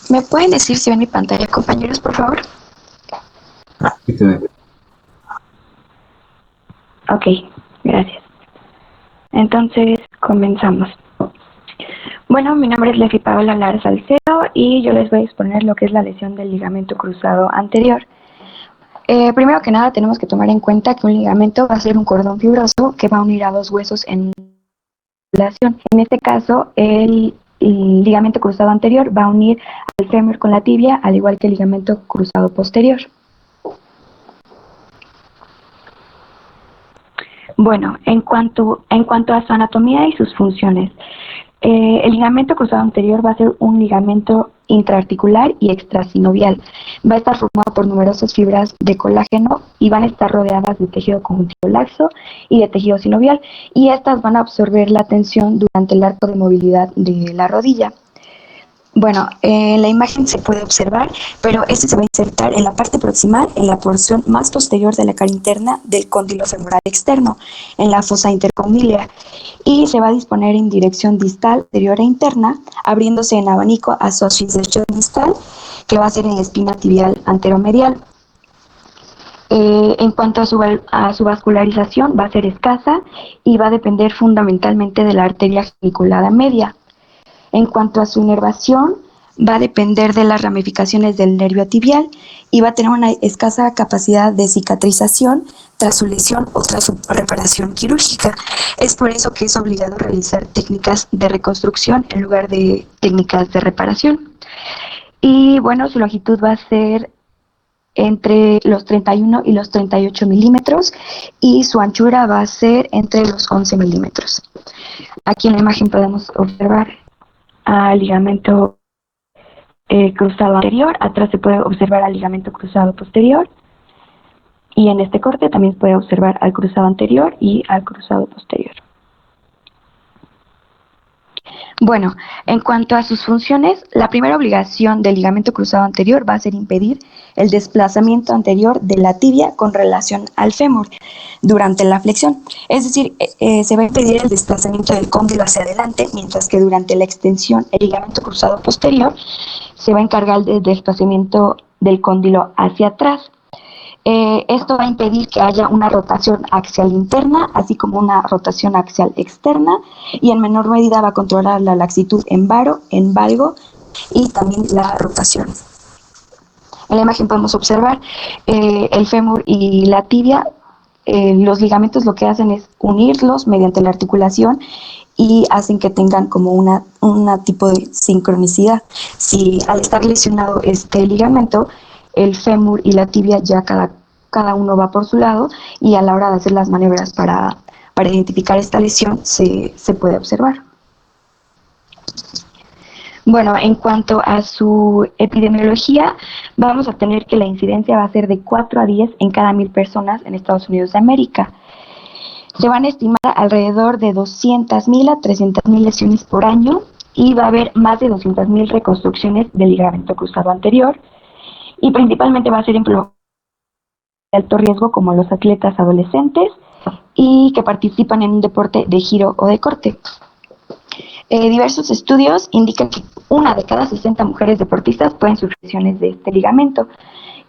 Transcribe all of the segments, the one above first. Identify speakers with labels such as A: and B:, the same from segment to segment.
A: ¿Me pueden decir si ven mi pantalla, compañeros, por favor?
B: Sí, te ve.
A: Ok, gracias. Entonces, comenzamos. Bueno, mi nombre es Lefi Paola Lara Salcedo y yo les voy a exponer lo que es la lesión del ligamento cruzado anterior. Primero que nada, tenemos que tomar en cuenta que un ligamento va a ser un cordón fibroso que va a unir a dos huesos en relación. En este caso, el ligamento cruzado anterior va a unir al fémur con la tibia, al igual que el ligamento cruzado posterior. Bueno, en cuanto a su anatomía y sus funciones, el ligamento cruzado anterior va a ser un ligamento intraarticular y extrasinovial. Va a estar formado por numerosas fibras de colágeno y van a estar rodeadas de tejido conjuntivo laxo y de tejido sinovial, y estas van a absorber la tensión durante el arco de movilidad de la rodilla. Bueno, en la imagen se puede observar, pero este se va a insertar en la parte proximal, en la porción más posterior de la cara interna del cóndilo femoral externo, en la fosa intercondiliar, y se va a disponer en dirección distal, anterior e interna, abriéndose en abanico a su ascensión distal, que va a ser en la espina tibial anteromedial. En cuanto a su vascularización, va a ser escasa y va a depender fundamentalmente de la arteria geniculada media. En cuanto a su inervación, va a depender de las ramificaciones del nervio tibial y va a tener una escasa capacidad de cicatrización tras su lesión o tras su reparación quirúrgica. Es por eso que es obligado realizar técnicas de reconstrucción en lugar de técnicas de reparación. Y bueno, su longitud va a ser entre los 31 y los 38 milímetros y su anchura va a ser entre los 11 milímetros. Aquí en la imagen podemos observar al ligamento cruzado anterior, atrás se puede observar al ligamento cruzado posterior, y en este corte también se puede observar al cruzado anterior y al cruzado posterior. Bueno, en cuanto a sus funciones, la primera obligación del ligamento cruzado anterior va a ser impedir el desplazamiento anterior de la tibia con relación al fémur durante la flexión. Es decir, se va a impedir el desplazamiento del cóndilo hacia adelante, mientras que durante la extensión el ligamento cruzado posterior se va a encargar del desplazamiento del cóndilo hacia atrás. Esto va a impedir que haya una rotación axial interna, así como una rotación axial externa, y en menor medida va a controlar la laxitud en varo, en valgo y también la rotación. En la imagen podemos observar el fémur y la tibia. Los ligamentos lo que hacen es unirlos mediante la articulación y hacen que tengan como una tipo de sincronicidad. Si al estar lesionado este ligamento, el fémur y la tibia ya cada uno va por su lado, y a la hora de hacer las maniobras para identificar esta lesión se puede observar. Bueno, en cuanto a su epidemiología, vamos a tener que la incidencia va a ser de 4 a 10 en cada 1000 personas en Estados Unidos de América. Se van a estimar alrededor de 200.000 a 300.000 lesiones por año, y va a haber más de 200.000 reconstrucciones del ligamento cruzado anterior, y principalmente va a ser en de alto riesgo, como los atletas adolescentes y que participan en un deporte de giro o de corte. Diversos estudios indican que 1 de cada 60 mujeres deportistas pueden sufrir lesiones de este ligamento,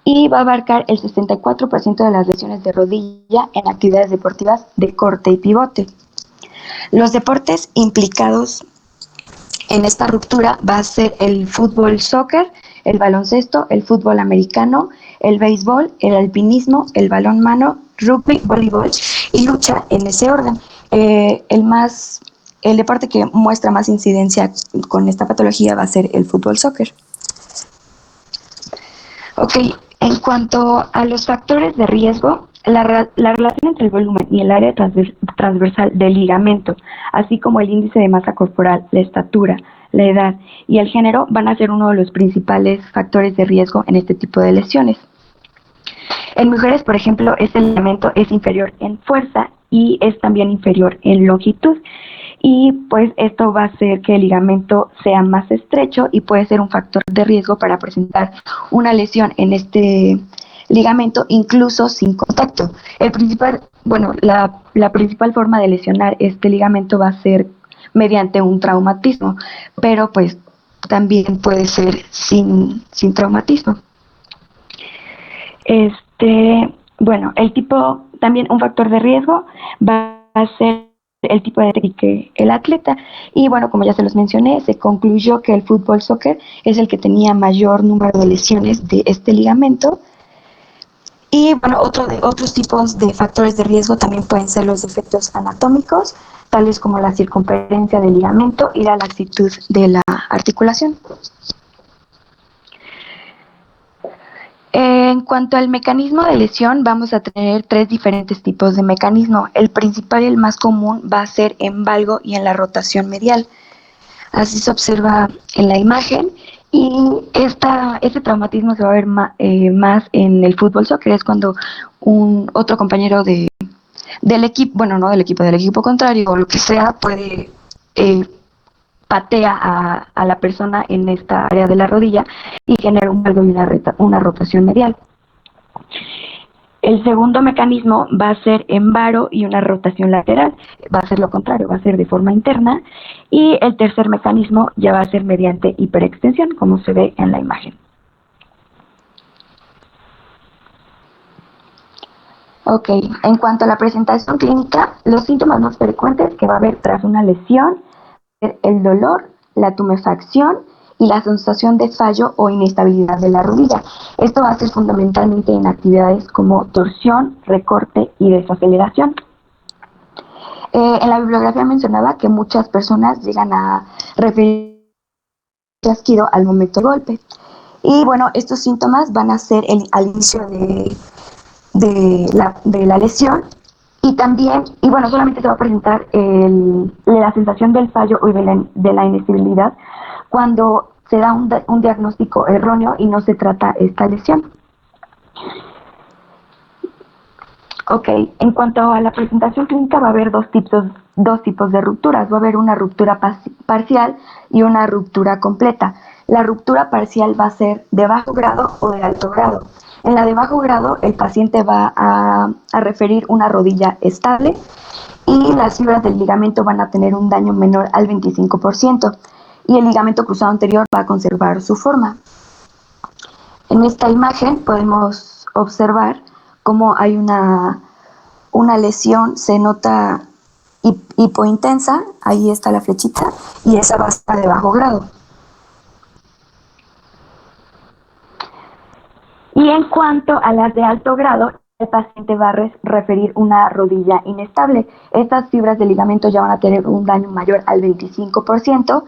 A: y va a abarcar el 64% de las lesiones de rodilla en actividades deportivas de corte y pivote. Los deportes implicados en esta ruptura va a ser el fútbol soccer, el baloncesto, el fútbol americano, el béisbol, el alpinismo, el balonmano, rugby, voleibol y lucha, en ese orden. El deporte que muestra más incidencia con esta patología va a ser el fútbol soccer. Ok, en cuanto a los factores de riesgo, la relación entre el volumen y el área transversal del ligamento, así como el índice de masa corporal, la estatura, la edad y el género, van a ser uno de los principales factores de riesgo en este tipo de lesiones. En mujeres, por ejemplo, este ligamento es inferior en fuerza y es también inferior en longitud, y pues esto va a hacer que el ligamento sea más estrecho y puede ser un factor de riesgo para presentar una lesión en este ligamento, incluso sin contacto. La principal forma de lesionar este ligamento va a ser mediante un traumatismo, pero pues también puede ser sin traumatismo. Bueno, también un factor de riesgo va a ser el tipo de que el atleta. Y bueno, como ya se los mencioné, se concluyó que el fútbol soccer es el que tenía mayor número de lesiones de este ligamento. Y bueno, otros tipos de factores de riesgo también pueden ser los defectos anatómicos, tales como la circunferencia del ligamento y la laxitud de la articulación. En cuanto al mecanismo de lesión, vamos a tener 3 diferentes tipos de mecanismo. El principal y el más común va a ser en valgo y en la rotación medial. Así se observa en la imagen. Y este traumatismo se va a ver más en el fútbol soccer, es cuando otro compañero del equipo, bueno, no del equipo contrario o lo que sea, puede patea a la persona en esta área de la rodilla y genera un valgo y una rotación medial. El segundo mecanismo va a ser en varo y una rotación lateral, va a ser lo contrario, va a ser de forma interna. Y el tercer mecanismo ya va a ser mediante hiperextensión, como se ve en la imagen. Ok, en cuanto a la presentación clínica, los síntomas más frecuentes que va a haber tras una lesión es el dolor, la tumefacción y la sensación de fallo o inestabilidad de la rodilla. Esto va a ser fundamentalmente en actividades como torsión, recorte y desaceleración. En la bibliografía mencionaba que muchas personas llegan a referir chasquido al momento del golpe. Y bueno, estos síntomas van a ser al inicio de la lesión. Y también, solamente se va a presentar la sensación del fallo y de la inestabilidad cuando se da un diagnóstico erróneo y no se trata esta lesión. Ok, en cuanto a la presentación clínica va a haber dos tipos de rupturas. Va a haber una ruptura parcial y una ruptura completa. La ruptura parcial va a ser de bajo grado o de alto grado. En la de bajo grado, el paciente va a referir una rodilla estable y las fibras del ligamento van a tener un daño menor al 25% y el ligamento cruzado anterior va a conservar su forma. En esta imagen podemos observar cómo hay una lesión, se nota hipointensa, ahí está la flechita, y esa va a estar de bajo grado. Y en cuanto a las de alto grado, el paciente va a referir una rodilla inestable. Estas fibras del ligamento ya van a tener un daño mayor al 25%,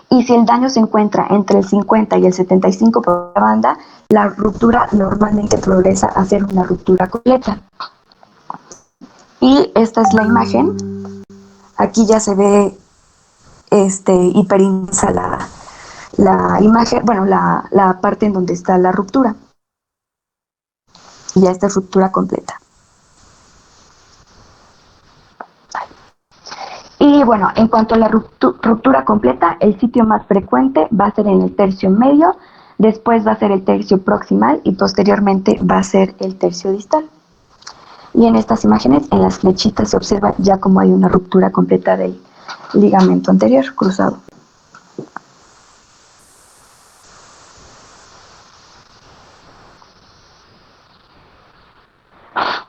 A: y si el daño se encuentra entre el 50 y el 75% por la banda, la ruptura normalmente progresa a ser una ruptura completa. Y esta es la imagen. Aquí ya se ve hiperintensa la imagen, la parte en donde está la ruptura. Y ya esta es ruptura completa. Y bueno, en cuanto a la ruptura completa, el sitio más frecuente va a ser en el tercio medio, después va a ser el tercio proximal y posteriormente va a ser el tercio distal. Y en estas imágenes, en las flechitas, se observa ya como hay una ruptura completa del ligamento anterior cruzado.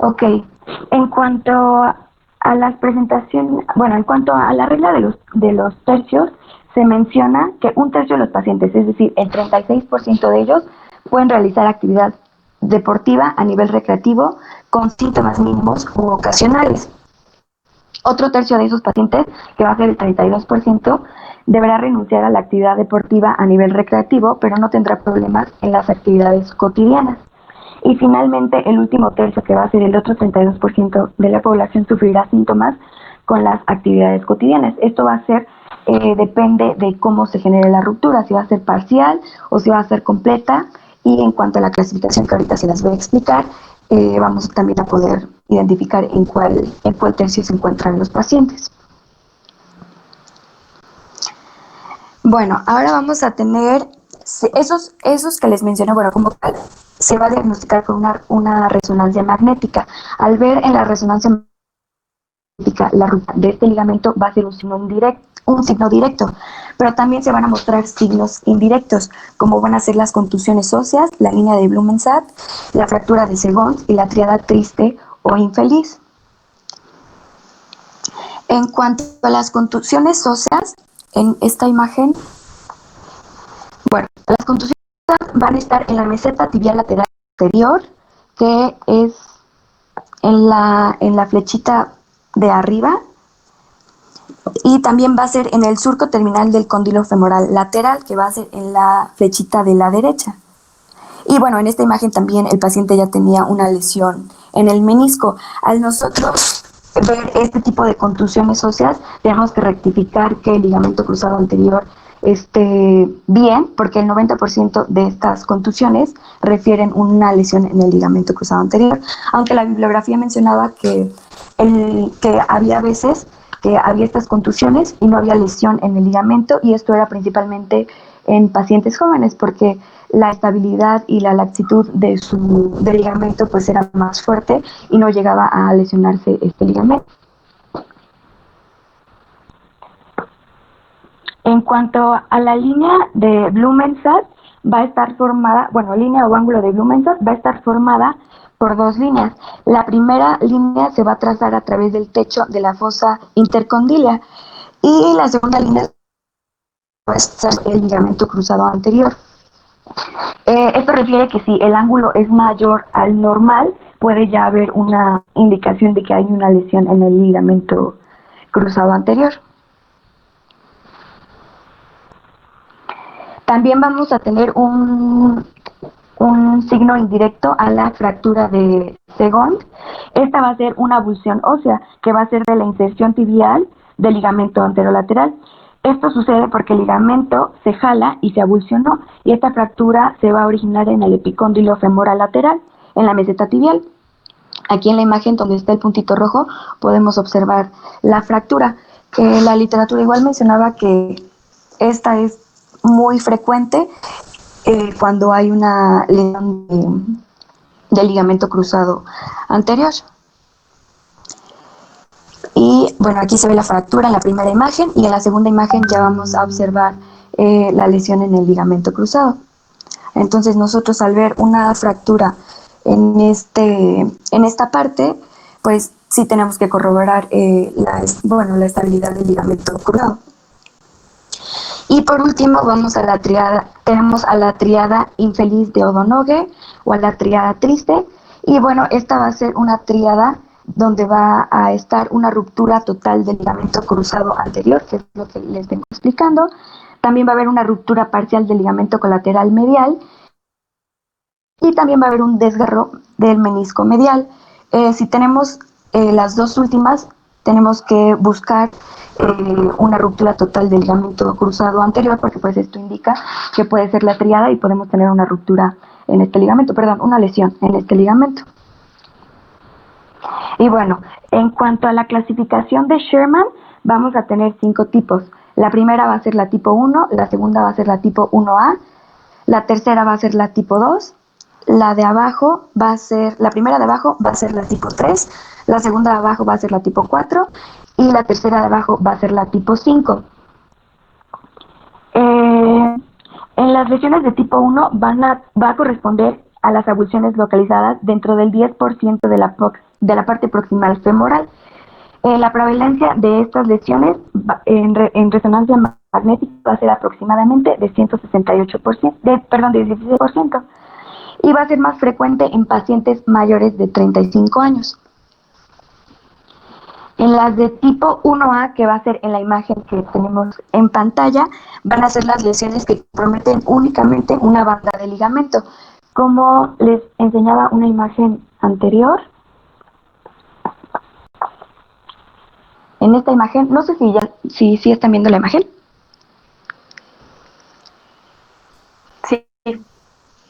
A: Ok, en cuanto a las presentaciones, en cuanto a la regla de los tercios, se menciona que un tercio de los pacientes, es decir, el 36% de ellos, pueden realizar actividad deportiva a nivel recreativo con síntomas mínimos u ocasionales. Otro tercio de esos pacientes, que va a ser el 32%, deberá renunciar a la actividad deportiva a nivel recreativo, pero no tendrá problemas en las actividades cotidianas. Y finalmente, el último tercio, que va a ser el otro 32% de la población, sufrirá síntomas con las actividades cotidianas. Esto va a ser, depende de cómo se genere la ruptura, si va a ser parcial o si va a ser completa. Y en cuanto a la clasificación, que ahorita se las voy a explicar, vamos también a poder identificar en cuál tercio se encuentran los pacientes. Bueno, ahora vamos a tener esos que les mencioné, como tal, se va a diagnosticar con una resonancia magnética. Al ver en la resonancia la ruta de este ligamento va a ser un signo directo, pero también se van a mostrar signos indirectos, como van a ser las contusiones óseas, la línea de Blumensatt, la fractura de Segons y la tríada triste o infeliz. En cuanto a las contusiones óseas, en esta imagen, bueno, las contusiones van a estar en la meseta tibial lateral posterior, que es en la flechita de arriba, y también va a ser en el surco terminal del cóndilo femoral lateral, que va a ser en la flechita de la derecha. Y bueno, en esta imagen también el paciente ya tenía una lesión en el menisco. Al nosotros ver este tipo de contusiones óseas, tenemos que rectificar que el ligamento cruzado anterior esté bien, porque el 90% de estas contusiones refieren una lesión en el ligamento cruzado anterior, aunque la bibliografía mencionaba que había veces que había estas contusiones y no había lesión en el ligamento, y esto era principalmente en pacientes jóvenes, porque la estabilidad y la laxitud del ligamento pues era más fuerte y no llegaba a lesionarse este ligamento. En cuanto a la línea de Blumensatt, va a estar formada, bueno, línea o ángulo de Blumensatt va a estar formada por dos líneas. La primera línea se va a trazar a través del techo de la fosa intercondilia y la segunda línea va a estar el ligamento cruzado anterior. Esto refiere que si el ángulo es mayor al normal, puede ya haber una indicación de que hay una lesión en el ligamento cruzado anterior. También vamos a tener un signo indirecto a la fractura de Segons. Esta va a ser una abulsión ósea, que va a ser de la inserción tibial del ligamento anterolateral. Esto sucede porque el ligamento se jala y se abulsionó, y esta fractura se va a originar en el epicóndilo femoral lateral, en la meseta tibial. Aquí en la imagen donde está el puntito rojo podemos observar la fractura, que la literatura igual mencionaba que esta es muy frecuente cuando hay una lesión del ligamento cruzado anterior. Y bueno, aquí se ve la fractura en la primera imagen, y en la segunda imagen ya vamos a observar la lesión en el ligamento cruzado. Entonces nosotros, al ver una fractura en esta parte, pues sí tenemos que corroborar la estabilidad del ligamento cruzado. Y por último tenemos a la tríada infeliz de O'Donoghue o a la tríada triste, y bueno, esta va a ser una tríada donde va a estar una ruptura total del ligamento cruzado anterior, que es lo que les vengo explicando. También va a haber una ruptura parcial del ligamento colateral medial, y también va a haber un desgarro del menisco medial. Si tenemos las dos últimas, tenemos que buscar una ruptura total del ligamento cruzado anterior, porque pues esto indica que puede ser la tríada y podemos tener una ruptura en este ligamento, una lesión en este ligamento. Y bueno, en cuanto a la clasificación de Sherman, vamos a tener 5 tipos. La primera va a ser la tipo 1, la segunda va a ser la tipo 1A, la tercera va a ser la tipo 2, la primera de abajo va a ser la tipo 3, la segunda de abajo va a ser la tipo 4 y la tercera de abajo va a ser la tipo 5. En las lesiones de tipo 1 va a corresponder a las abulsiones localizadas dentro del 10% de la parte proximal femoral. La prevalencia de estas lesiones en resonancia magnética va a ser aproximadamente de 16%, y va a ser más frecuente en pacientes mayores de 35 años. En las de tipo 1A, que va a ser en la imagen que tenemos en pantalla, van a ser las lesiones que comprometen únicamente una banda de ligamento. Como les enseñaba una imagen anterior, en esta imagen, no sé si están viendo la imagen. Sí.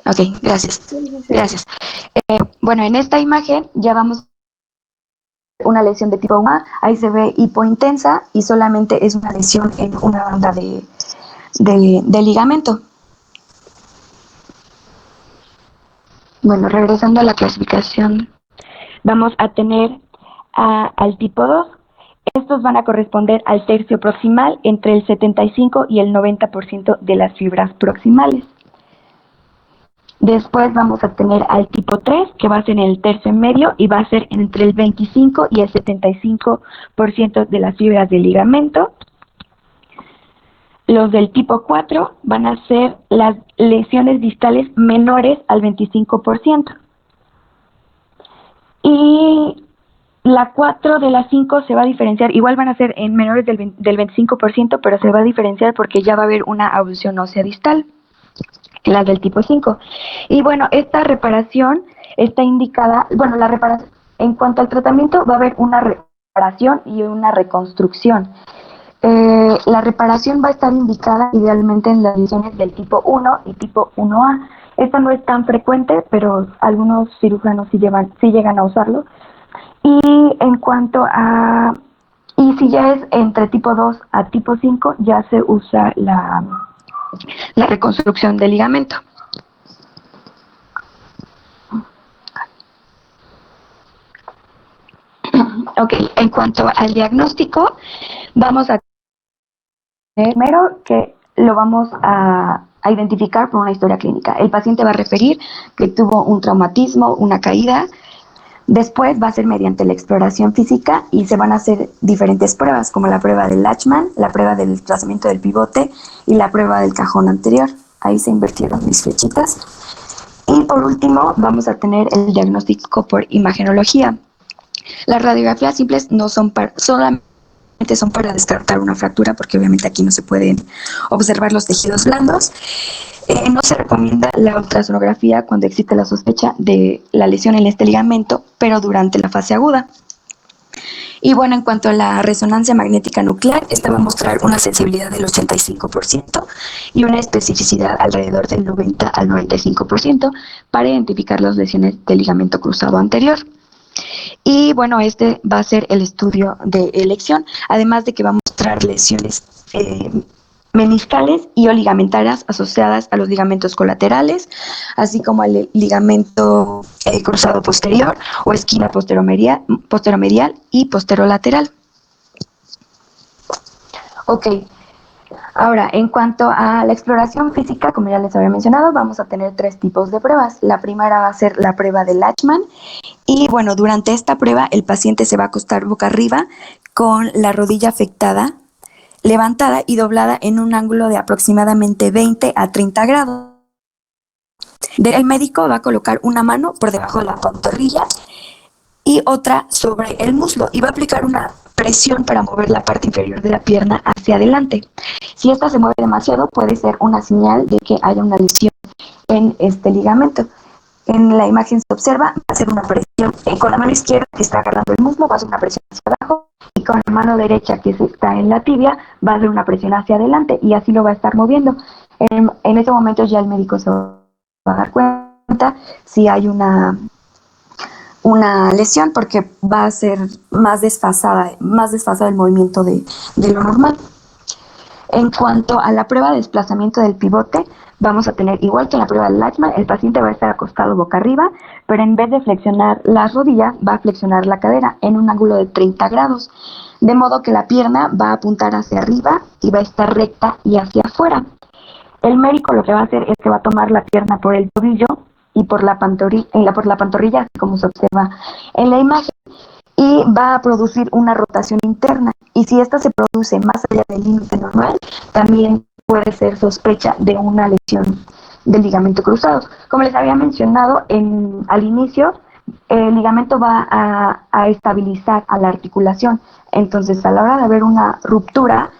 A: Ok, gracias. Gracias. Bueno, en esta imagen ya vamos una lesión de tipo 1A, ahí se ve hipointensa y solamente es una lesión en una banda de ligamento. Bueno, regresando a la clasificación, vamos a tener al tipo 2, Estos van a corresponder al tercio proximal entre el 75 y el 90% de las fibras proximales. Después vamos a tener al tipo 3, que va a ser en el tercio medio y va a ser entre el 25 y el 75% de las fibras del ligamento. Los del tipo 4 van a ser las lesiones distales menores al 25%. Y la 4 de las 5 se va a diferenciar, igual van a ser en menores del 25%, pero se va a diferenciar porque ya va a haber una abducción ósea distal, las del tipo 5. Y bueno, esta reparación está indicada, bueno, la reparación, en cuanto al tratamiento, va a haber una reparación y una reconstrucción. La reparación va a estar indicada idealmente en las lesiones del tipo 1 y tipo 1A. Esta no es tan frecuente, pero algunos cirujanos sí llegan a usarlo. Y en cuanto a, y si ya es entre tipo 2 a tipo 5, ya se usa la reconstrucción del ligamento. Ok, en cuanto al diagnóstico, vamos a tener primero que lo vamos a identificar por una historia clínica. El paciente va a referir que tuvo un traumatismo, una caída. Después va a ser mediante la exploración física y se van a hacer diferentes pruebas, como la prueba del Lachman, la prueba del desplazamiento del pivote y la prueba del cajón anterior. Ahí se invirtieron mis flechitas. Y por último, vamos a tener el diagnóstico por imagenología. Las radiografías simples no son solamente son para descartar una fractura, porque obviamente aquí no se pueden observar los tejidos blandos. No se recomienda la ultrasonografía cuando existe la sospecha de la lesión en este ligamento, pero durante la fase aguda. Y bueno, en cuanto a la resonancia magnética nuclear, esta va a mostrar una sensibilidad del 85% y una especificidad alrededor del 90 al 95% para identificar las lesiones del ligamento cruzado anterior. Y bueno, este va a ser el estudio de elección, además de que va a mostrar lesiones meniscales y o ligamentarias asociadas a los ligamentos colaterales, así como al ligamento cruzado posterior o esquina posteromedial y posterolateral. Ok, ahora en cuanto a la exploración física, como ya les había mencionado, vamos a tener 3 tipos de pruebas. La primera va a ser la prueba de Lachman y bueno, durante esta prueba el paciente se va a acostar boca arriba con la rodilla afectada, levantada y doblada en un ángulo de aproximadamente 20 a 30 grados. El médico va a colocar una mano por debajo de la pantorrilla y otra sobre el muslo y va a aplicar una presión para mover la parte inferior de la pierna hacia adelante. Si esta se mueve demasiado, puede ser una señal de que haya una lesión en este ligamento. En la imagen se observa, va a hacer una presión con la mano izquierda que está agarrando el muslo, va a hacer una presión hacia abajo, y con la mano derecha que está en la tibia va a hacer una presión hacia adelante y así lo va a estar moviendo. En ese momento ya el médico se va a dar cuenta si hay una lesión, porque va a ser más desfasada el movimiento de lo normal. En cuanto a la prueba de desplazamiento del pivote, vamos a tener, igual que en la prueba del Lachman, el paciente va a estar acostado boca arriba, pero en vez de flexionar las rodillas, va a flexionar la cadera en un ángulo de 30 grados, de modo que la pierna va a apuntar hacia arriba y va a estar recta y hacia afuera. El médico lo que va a hacer es que va a tomar la pierna por el tobillo y por la pantorrilla, así como se observa en la imagen, y va a producir una rotación interna. Y si esta se produce más allá del límite normal, también puede ser sospecha de una lesión del ligamento cruzado. Como les había mencionado al inicio, el ligamento va a estabilizar a la articulación. Entonces, a la hora de haber una ruptura,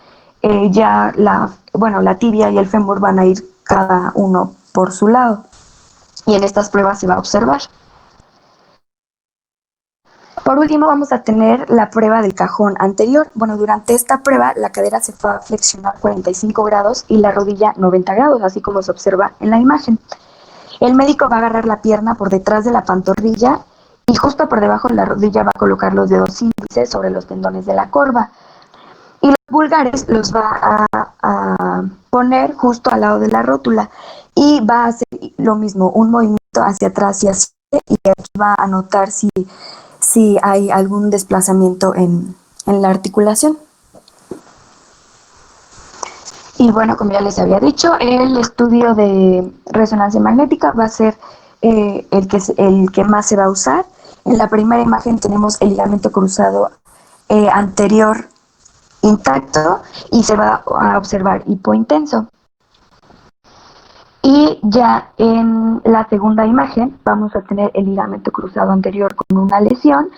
A: ya la tibia y el fémur van a ir cada uno por su lado. Y en estas pruebas se va a observar. Por último, vamos a tener la prueba del cajón anterior. Bueno, durante esta prueba, la cadera se va a flexionar 45 grados y la rodilla 90 grados, así como se observa en la imagen. El médico va a agarrar la pierna por detrás de la pantorrilla y justo por debajo de la rodilla va a colocar los dedos índices sobre los tendones de la corva. Y los pulgares los va a poner justo al lado de la rótula y va a hacer lo mismo, un movimiento hacia atrás y hacia adelante, y aquí va a notar si hay algún desplazamiento en en la articulación. Y bueno, como ya les había dicho, el estudio de resonancia magnética va a ser el que más se va a usar. En la primera imagen tenemos el ligamento cruzado anterior intacto y se va a observar hipointenso. Y ya en la segunda imagen vamos a tener el ligamento cruzado anterior con una lesión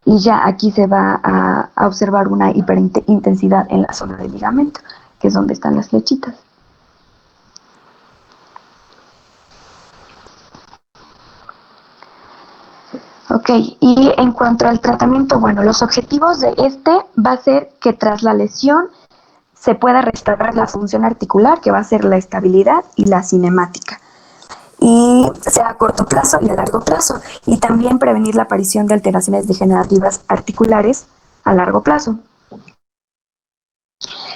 A: y ya aquí se va a observar una hiperintensidad en la zona del ligamento, que es donde están las flechitas. Ok, y en cuanto al tratamiento, bueno, los objetivos de este va a ser que tras la lesión se pueda restaurar la función articular, que va a ser la estabilidad y la cinemática, y sea a corto plazo y a largo plazo, y también prevenir la aparición de alteraciones degenerativas articulares a largo plazo.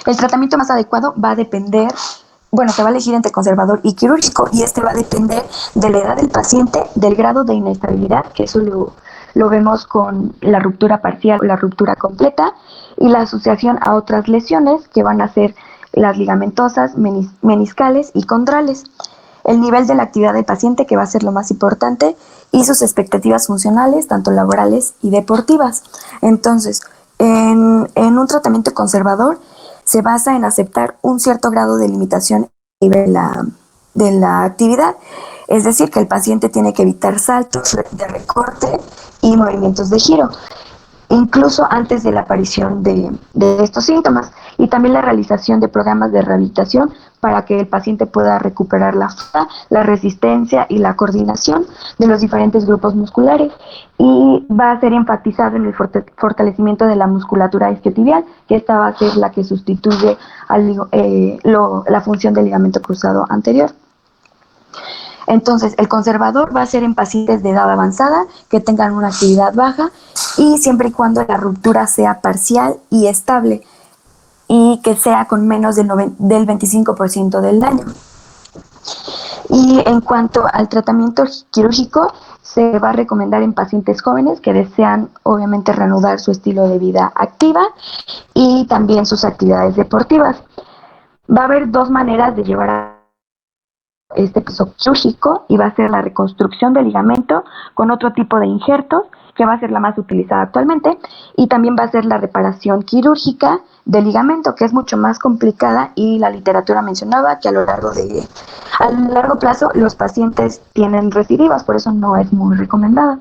A: El tratamiento más adecuado va a depender, bueno, se va a elegir entre conservador y quirúrgico, y este va a depender de la edad del paciente, del grado de inestabilidad, que eso lo vemos con la ruptura parcial o la ruptura completa, y la asociación a otras lesiones que van a ser las ligamentosas, meniscales y condrales. El nivel de la actividad del paciente, que va a ser lo más importante, y sus expectativas funcionales, tanto laborales y deportivas. Entonces, en un tratamiento conservador se basa en aceptar un cierto grado de limitación de la actividad, es decir, que el paciente tiene que evitar saltos de recorte y movimientos de giro, incluso antes de la aparición de estos síntomas, y también la realización de programas de rehabilitación para que el paciente pueda recuperar la fuerza, la resistencia y la coordinación de los diferentes grupos musculares, y va a ser enfatizado en el fortalecimiento de la musculatura isquiotibial, que esta va a ser la que sustituye la función del ligamento cruzado anterior. Entonces, el conservador va a ser en pacientes de edad avanzada que tengan una actividad baja y siempre y cuando la ruptura sea parcial y estable y que sea con menos del 25% del daño. Y en cuanto al tratamiento quirúrgico, se va a recomendar en pacientes jóvenes que desean obviamente reanudar su estilo de vida activa y también sus actividades deportivas. Va a haber dos maneras de llevar a este proceso quirúrgico, y va a ser la reconstrucción del ligamento con otro tipo de injertos, que va a ser la más utilizada actualmente, y también va a ser la reparación quirúrgica del ligamento, que es mucho más complicada, y la literatura mencionaba que a largo plazo los pacientes tienen recidivas, por eso no es muy recomendada.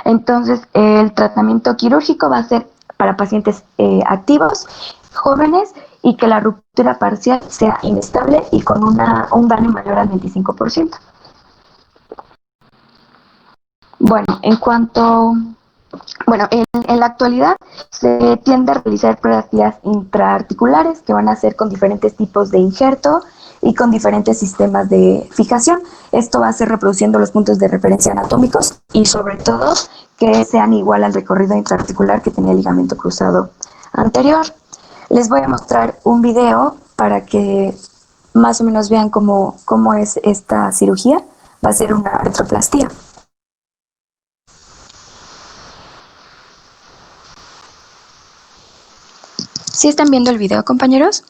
A: Entonces, el tratamiento quirúrgico va a ser para pacientes activos, jóvenes, y que la ruptura parcial sea inestable y con un daño mayor al 25%. Bueno, en la actualidad se tiende a realizar pruebas intraarticulares que van a ser con diferentes tipos de injerto y con diferentes sistemas de fijación. Esto va a ser reproduciendo los puntos de referencia anatómicos y sobre todo que sean igual al recorrido intraarticular que tenía el ligamento cruzado anterior. Les voy a mostrar un video para que más o menos vean cómo es esta cirugía. Va a ser una artroplastía. ¿Sí están viendo el video, compañeros?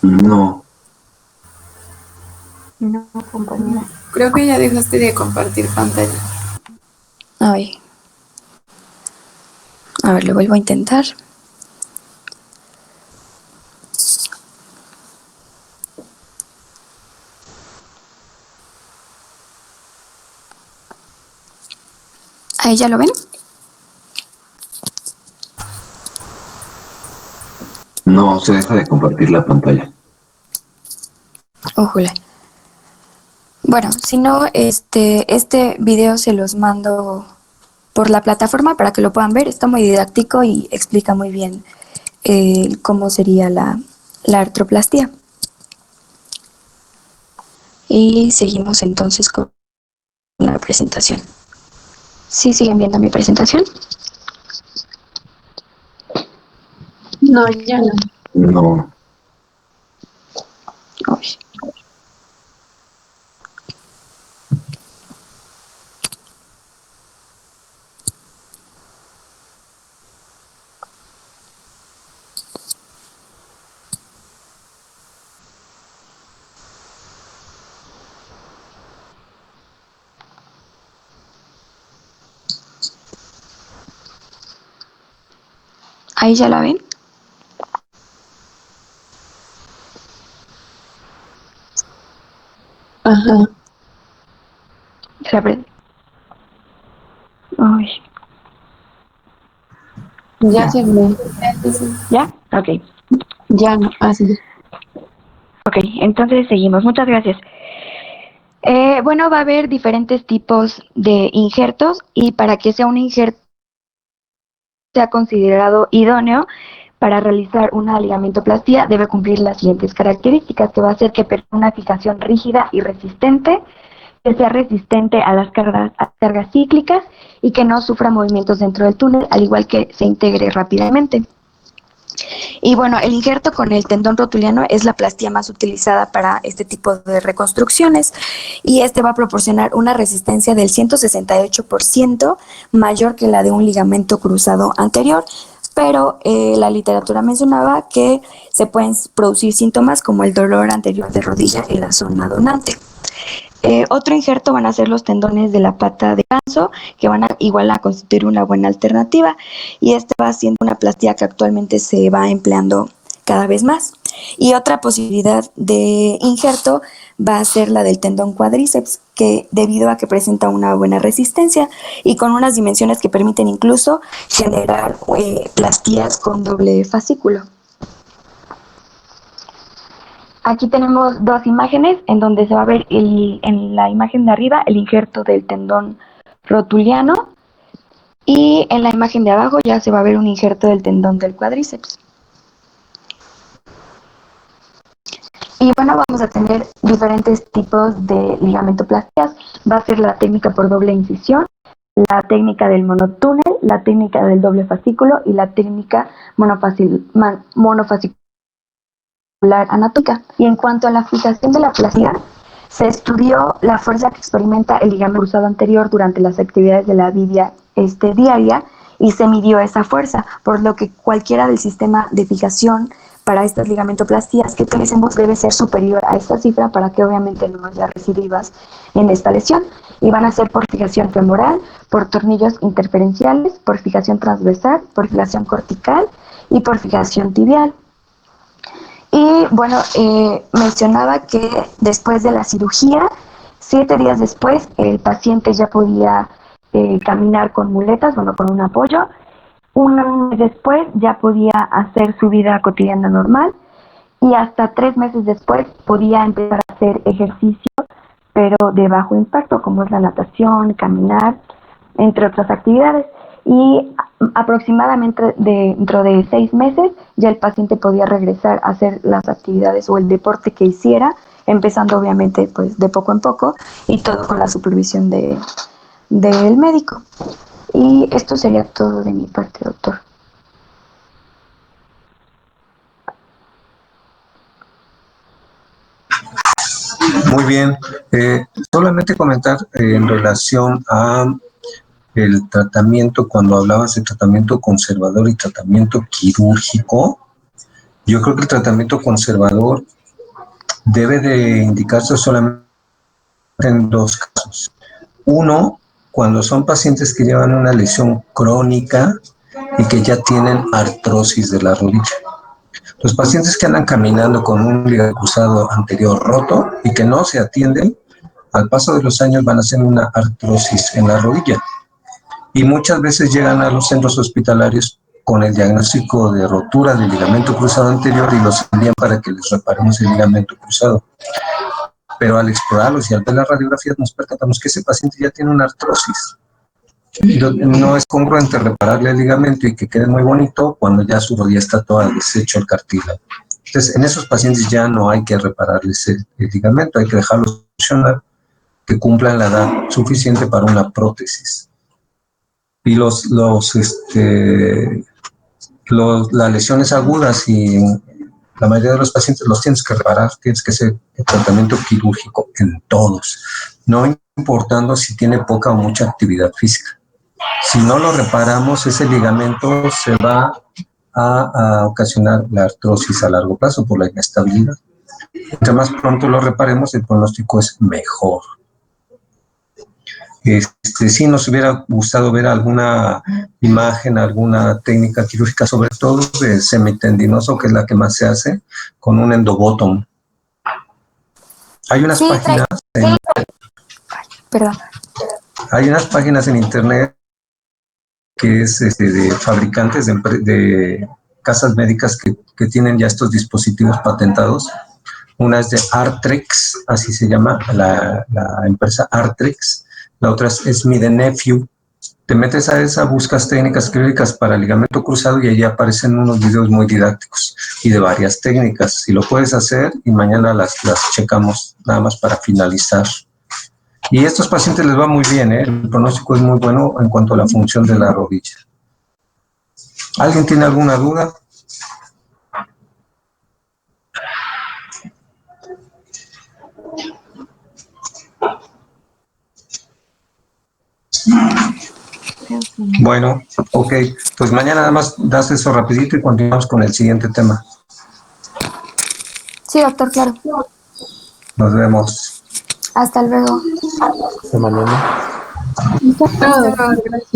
B: No.
A: No, compañera.
C: Creo que ya dejaste de compartir pantalla.
A: Ay. A ver, lo vuelvo a intentar. ¿Ahí ya lo ven?
B: No, se deja de compartir la pantalla.
A: Ojule. Bueno, si no, este video se los mando por la plataforma para que lo puedan ver. Está muy didáctico y explica muy bien cómo sería la artroplastía. Y seguimos entonces con la presentación. ¿Sí siguen viendo mi presentación?
D: No, ya no.
B: No.
A: Uy. Ahí ya la ven.
D: Ajá.
A: Se abre. Ay,
D: Ya se ve.
A: ¿ya? Ok.
D: Ya no. Así.
A: Ok, entonces seguimos. Muchas gracias. Bueno, va a haber diferentes tipos de injertos y para que sea un injerto sea considerado idóneo para realizar una ligamentoplastia debe cumplir las siguientes características, que va a ser que permita una fijación rígida y resistente, que sea resistente a las cargas cíclicas y que no sufra movimientos dentro del túnel, al igual que se integre rápidamente. Y bueno, el injerto con el tendón rotuliano es la plastía más utilizada para este tipo de reconstrucciones y este va a proporcionar una resistencia del 168% mayor que la de un ligamento cruzado anterior, pero la literatura mencionaba que se pueden producir síntomas como el dolor anterior de rodilla en la zona donante. Otro injerto van a ser los tendones de la pata de ganso, que van a igual a constituir una buena alternativa, y este va siendo una plastía que actualmente se va empleando cada vez más. Y otra posibilidad de injerto va a ser la del tendón cuádriceps, que debido a que presenta una buena resistencia y con unas dimensiones que permiten incluso generar plastías con doble fascículo. Aquí tenemos dos imágenes en donde se va a ver en la imagen de arriba el injerto del tendón rotuliano y en la imagen de abajo ya se va a ver un injerto del tendón del cuádriceps. Y bueno, vamos a tener diferentes tipos de ligamentoplastías. Va a ser la técnica por doble incisión, la técnica del monotúnel, la técnica del doble fascículo y la técnica monofascicular anatómica. Y en cuanto a la fijación de la plastía, se estudió la fuerza que experimenta el ligamento cruzado anterior durante las actividades de la vida diaria y se midió esa fuerza, por lo que cualquiera del sistema de fijación para estas ligamentoplastías que utilicemos debe ser superior a esta cifra para que obviamente no haya recidivas en esta lesión. Y van a ser por fijación femoral, por tornillos interferenciales, por fijación transversal, por fijación cortical y por fijación tibial. Y bueno, mencionaba que después de la cirugía, 7 días después, el paciente ya podía caminar con muletas, bueno, con un apoyo. Un mes después ya podía hacer su vida cotidiana normal y hasta 3 meses después podía empezar a hacer ejercicio, pero de bajo impacto, como es la natación, caminar, entre otras actividades. Y aproximadamente dentro de 6 meses ya el paciente podía regresar a hacer las actividades o el deporte que hiciera, empezando obviamente pues de poco en poco y todo con la supervisión del médico. Y esto sería todo de mi parte, doctor.
E: Muy bien. Solamente comentar en relación a el tratamiento, cuando hablabas de tratamiento conservador y tratamiento quirúrgico, yo creo que el tratamiento conservador debe de indicarse solamente en 2 casos. Uno, cuando son pacientes que llevan una lesión crónica y que ya tienen artrosis de la rodilla. Los pacientes que andan caminando con un ligamento cruzado anterior roto y que no se atienden, al paso de los años van a hacer una artrosis en la rodilla. Y muchas veces llegan a los centros hospitalarios con el diagnóstico de rotura del ligamento cruzado anterior y los envían para que les reparemos el ligamento cruzado. Pero al explorarlos y al ver las radiografías nos percatamos que ese paciente ya tiene una artrosis. No es congruente repararle el ligamento y que quede muy bonito cuando ya su rodilla está toda deshecho el cartílago. Entonces, en esos pacientes ya no hay que repararles el ligamento, hay que dejarlos funcionar, que cumplan la edad suficiente para una prótesis. Y las lesiones agudas y la mayoría de los pacientes los tienes que reparar, tienes que hacer el tratamiento quirúrgico en todos, no importando si tiene poca o mucha actividad física. Si no lo reparamos, ese ligamento se va a ocasionar la artrosis a largo plazo por la inestabilidad. Entre más pronto lo reparemos, el pronóstico es mejor. Sí nos hubiera gustado ver alguna imagen, alguna técnica quirúrgica, sobre todo de semitendinoso, que es la que más se hace, con un endobottom. Hay unas
A: Sí,
E: páginas
A: Perdón.
E: hay unas páginas en internet que es de fabricantes de casas médicas que tienen ya estos dispositivos patentados. Una es de Artrex, así se llama la empresa Artrex. La otra es Smith Nephew. Te metes a esa, buscas técnicas quirúrgicas para ligamento cruzado y allí aparecen unos videos muy didácticos y de varias técnicas. Si lo puedes hacer y mañana las checamos nada más para finalizar. Y a estos pacientes les va muy bien, ¿eh? El pronóstico es muy bueno en cuanto a la función de la rodilla. ¿Alguien tiene alguna duda? Bueno, ok. Pues mañana nada más das eso rapidito y continuamos con el siguiente tema.
A: Sí, doctor, claro.
E: Nos vemos.
A: Hasta luego.
F: Hasta mañana.
D: Todo, gracias.